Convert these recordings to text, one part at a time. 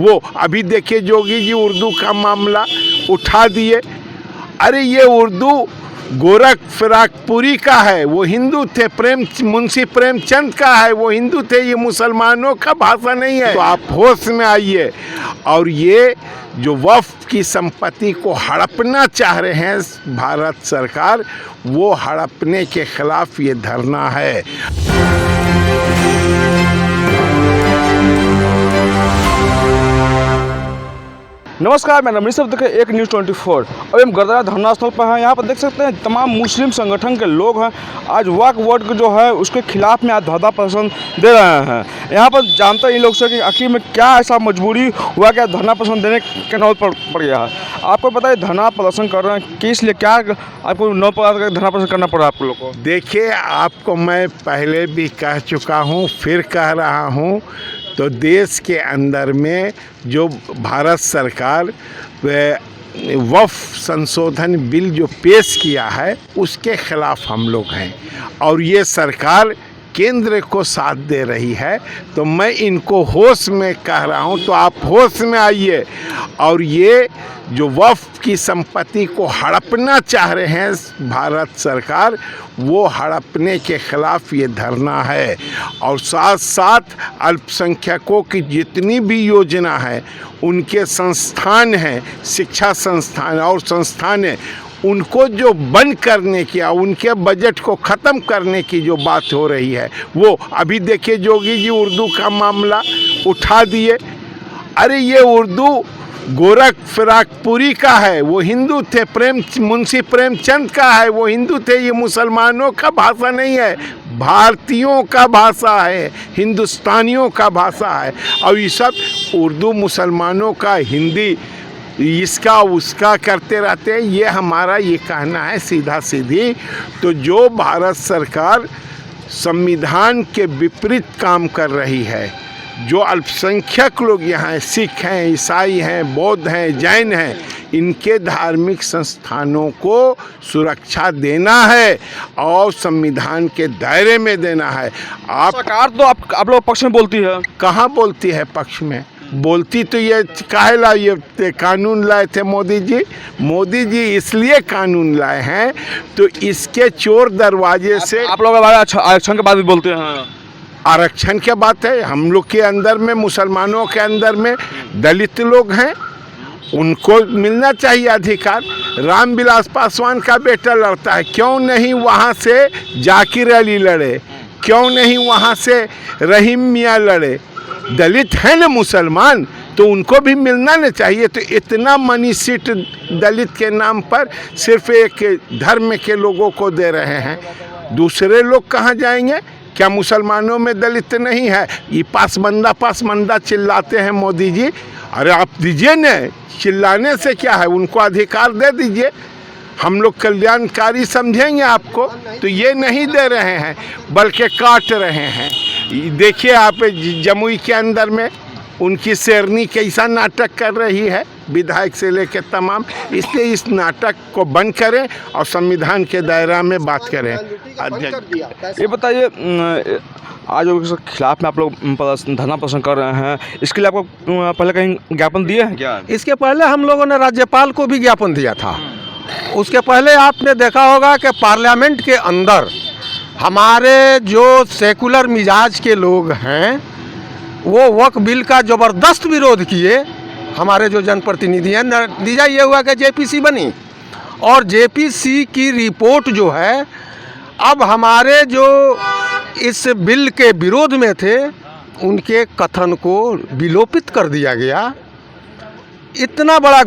वो अभी देखिए योगी जी उर्दू का मामला उठा दिए। अरे ये उर्दू गोरख फिराकपुरी का है, वो हिंदू थे। मुंशी प्रेमचंद का है, वो हिंदू थे। ये मुसलमानों का भाषा नहीं है। तो आप होश में आइए। और ये जो वक्फ की संपत्ति को हड़पना चाह रहे हैं भारत सरकार, वो हड़पने के खिलाफ ये धरना है। नमस्कार, मैं रमेश देख एक न्यूज़ 24। अभी हम गर्दारा धरना स्थल पर हैं। यहाँ पर देख सकते हैं तमाम मुस्लिम संगठन के लोग हैं। आज वक्फ बोर्ड जो है उसके खिलाफ में आज धरना प्रदर्शन दे रहे हैं। यहाँ पर जानते हैं इन लोग से कि आखिर में क्या ऐसा मजबूरी हुआ कि धरना प्रदर्शन देने के नौबत पड़ गया है। आपको पता है धरना प्रदर्शन कर रहे हैं किस लिए, क्या आपको नौ प्रकार धरना प्रदर्शन करना पड़ा आप लोग को? देखिए, आपको मैं पहले भी कह चुका हूँ, फिर कह रहा हूँ। तो देश के अंदर में जो भारत सरकार वक्फ संशोधन बिल जो पेश किया है उसके खिलाफ हम लोग हैं। और ये सरकार केंद्र को साथ दे रही है। तो मैं इनको होश में कह रहा हूँ, तो आप होश में आइए। और ये जो वक्फ की संपत्ति को हड़पना चाह रहे हैं भारत सरकार, वो हड़पने के खिलाफ ये धरना है। और साथ साथ अल्पसंख्यकों की जितनी भी योजना है, उनके संस्थान हैं, शिक्षा संस्थान और संस्थान हैं, उनको जो बंद करने की, उनके बजट को ख़त्म करने की जो बात हो रही है, वो अभी देखिए योगी जी उर्दू का मामला उठा दिए। अरे ये उर्दू गोरख फिराकपुरी का है, वो हिंदू थे। मुंशी प्रेमचंद का है, वो हिंदू थे। ये मुसलमानों का भाषा नहीं है, भारतीयों का भाषा है, हिंदुस्तानियों का भाषा है। और ये सब उर्दू मुसलमानों का, हिंदी इसका उसका करते रहते हैं। ये हमारा ये कहना है सीधा सीधी। तो जो भारत सरकार संविधान के विपरीत काम कर रही है, जो अल्पसंख्यक लोग यहाँ सिख हैं, ईसाई हैं, बौद्ध हैं, जैन हैं, इनके धार्मिक संस्थानों को सुरक्षा देना है और संविधान के दायरे में देना है। आप सरकार तो आप लोग पक्ष में बोलती है, कहाँ बोलती है पक्ष में? बोलती तो ये काहे ला ये कानून लाए थे मोदी जी? मोदी जी इसलिए कानून लाए हैं तो इसके चोर दरवाजे से। आप लोग आरक्षण के बाद भी बोलते हैं। आरक्षण की बात है, हम लोग के अंदर में, मुसलमानों के अंदर में दलित लोग हैं, उनको मिलना चाहिए अधिकार। रामविलास पासवान का बेटा लड़ता है, क्यों नहीं वहाँ से जाकिर अली लड़े? क्यों नहीं वहाँ से रहीम मियाँ लड़े? दलित है ना मुसलमान, तो उनको भी मिलना न चाहिए। तो इतना मनी सीट दलित के नाम पर सिर्फ एक धर्म के लोगों को दे रहे हैं। दूसरे लोग कहाँ जाएंगे? क्या मुसलमानों में दलित नहीं है? ये पासमंदा चिल्लाते हैं मोदी जी। अरे आप दीजिए न, चिल्लाने से क्या है, उनको अधिकार दे दीजिए। हम लोग कल्याणकारी समझेंगे आपको। तो ये नहीं दे रहे हैं, बल्कि काट रहे हैं। देखिए आप जमुई के अंदर में उनकी शेरनी कैसा नाटक कर रही है, विधायक से लेकर तमाम। इसलिए इस नाटक को बंद करें और संविधान के दायरा में बात करें। ये बताइए, आज उसके खिलाफ में आप लोग धरना प्रदर्शन कर रहे हैं, इसके लिए आपको पहले कहीं ज्ञापन दिए हैं क्या? इसके पहले हम लोगों ने राज्यपाल को भी ज्ञापन दिया था। उसके पहले आपने देखा होगा कि पार्लियामेंट के अंदर हमारे जो सेकुलर मिजाज के लोग हैं, वो वक्फ बिल का ज़बरदस्त विरोध किए। हमारे जो जनप्रतिनिधि हैं, नतीजा ये हुआ कि जेपीसी बनी। और जेपीसी की रिपोर्ट जो है, अब हमारे जो इस बिल के विरोध में थे, उनके कथन को विलोपित कर दिया गया। इतना बड़ा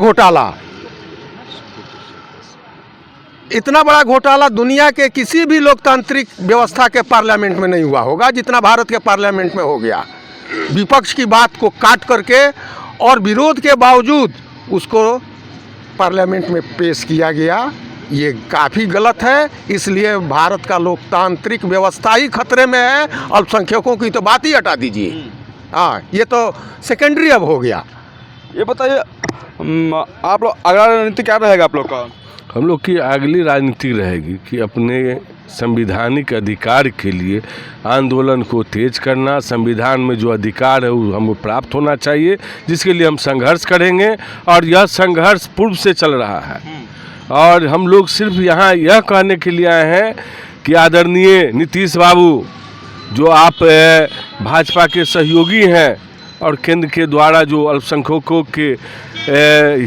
घोटाला दुनिया के किसी भी लोकतांत्रिक व्यवस्था के पार्लियामेंट में नहीं हुआ होगा जितना भारत के पार्लियामेंट में हो गया। विपक्ष की बात को काट करके और विरोध के बावजूद उसको पार्लियामेंट में पेश किया गया। ये काफ़ी गलत है। इसलिए भारत का लोकतांत्रिक व्यवस्था ही खतरे में है। अल्पसंख्यकों की तो बात ही हटा दीजिए। हाँ, ये तो सेकेंडरी अब हो गया। ये बताइए, आप लोग अगला रणनीति क्या रहेगा आप लोग का? हम लोग की अगली राजनीति रहेगी कि अपने संवैधानिक अधिकार के लिए आंदोलन को तेज करना, संविधान में जो अधिकार है वो हमें प्राप्त होना चाहिए, जिसके लिए हम संघर्ष करेंगे। और यह संघर्ष पूर्व से चल रहा है और हम लोग सिर्फ यहाँ यह कहने के लिए आए हैं कि आदरणीय नीतीश बाबू, जो आप भाजपा के सहयोगी हैं और केंद्र के द्वारा जो अल्पसंख्यकों के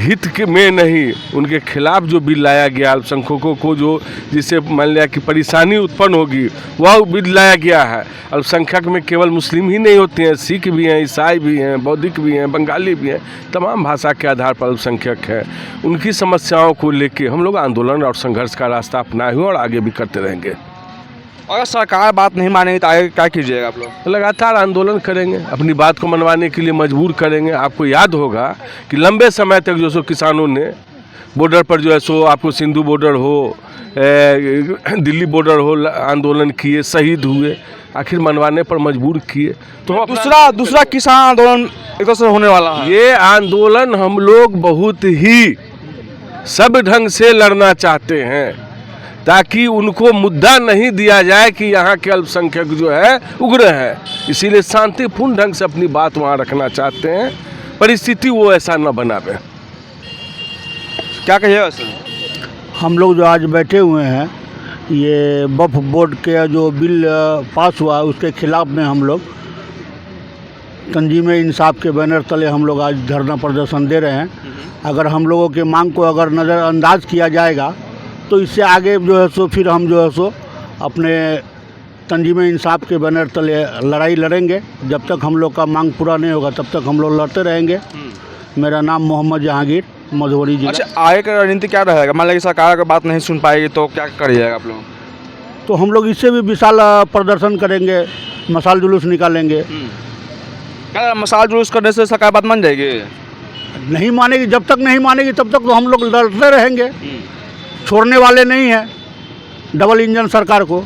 हित के में नहीं, उनके खिलाफ जो बिल लाया गया, अल्पसंख्यकों को जो जिससे मान लिया कि परेशानी उत्पन्न होगी, वह बिल लाया गया है। अल्पसंख्यक में केवल मुस्लिम ही नहीं होते हैं, सिख भी हैं, ईसाई भी हैं, बौद्धिक भी हैं, बंगाली भी हैं, तमाम भाषा के आधार पर अल्पसंख्यक हैं। उनकी समस्याओं को लेकर हम लोग आंदोलन और संघर्ष का रास्ता अपनाए हुए और आगे भी करते रहेंगे। अगर सरकार बात नहीं मानेगी तो आगे क्या कीजिएगा आप लोग? लगातार आंदोलन करेंगे, अपनी बात को मनवाने के लिए मजबूर करेंगे। आपको याद होगा कि लंबे समय तक जो सो किसानों ने बॉर्डर पर जो है सो, आपको सिंधु बॉर्डर हो, दिल्ली बॉर्डर हो, आंदोलन किए, शहीद हुए, आखिर मनवाने पर मजबूर किए। तो हम दूसरा किसान आंदोलन एक तरह से होने वाला है। ये आंदोलन हम लोग बहुत ही सब ढंग से लड़ना चाहते हैं, ताकि उनको मुद्दा नहीं दिया जाए कि यहाँ के अल्पसंख्यक जो है उग्र है। इसीलिए शांतिपूर्ण ढंग से अपनी बात वहाँ रखना चाहते हैं, परिस्थिति वो ऐसा न बनावे। क्या कहिएगा सर? हम लोग जो आज बैठे हुए हैं, ये वक्फ बोर्ड के जो बिल पास हुआ उसके खिलाफ में हम लोग तंजीम इंसाफ के बैनर तले हम लोग आज धरना प्रदर्शन दे रहे हैं। अगर हम लोगों के मांग को अगर नज़रअंदाज किया जाएगा तो इससे आगे जो है सो फिर हम जो है सो अपने तंजीम इंसाफ के बैनर तले लड़ाई लड़ेंगे। जब तक हम लोग का मांग पूरा नहीं होगा तब तक हम लोग लड़ते रहेंगे। मेरा नाम मोहम्मद जहांगीर, मधुबनी जिला। अच्छा, आगे का रणनीति क्या रहेगा? मान लीजिए सरकार अगर बात नहीं सुन पाएगी तो क्या करिएगा आप लोग? तो हम लोग इससे भी विशाल प्रदर्शन करेंगे, मसाल जुलूस निकालेंगे। क्या मसाल जुलूस करने से सरकार बात मान जाएगी? नहीं मानेगी, जब तक नहीं मानेगी तब तक तो हम लोग लड़ते रहेंगे, छोड़ने वाले नहीं हैं डबल इंजन सरकार को।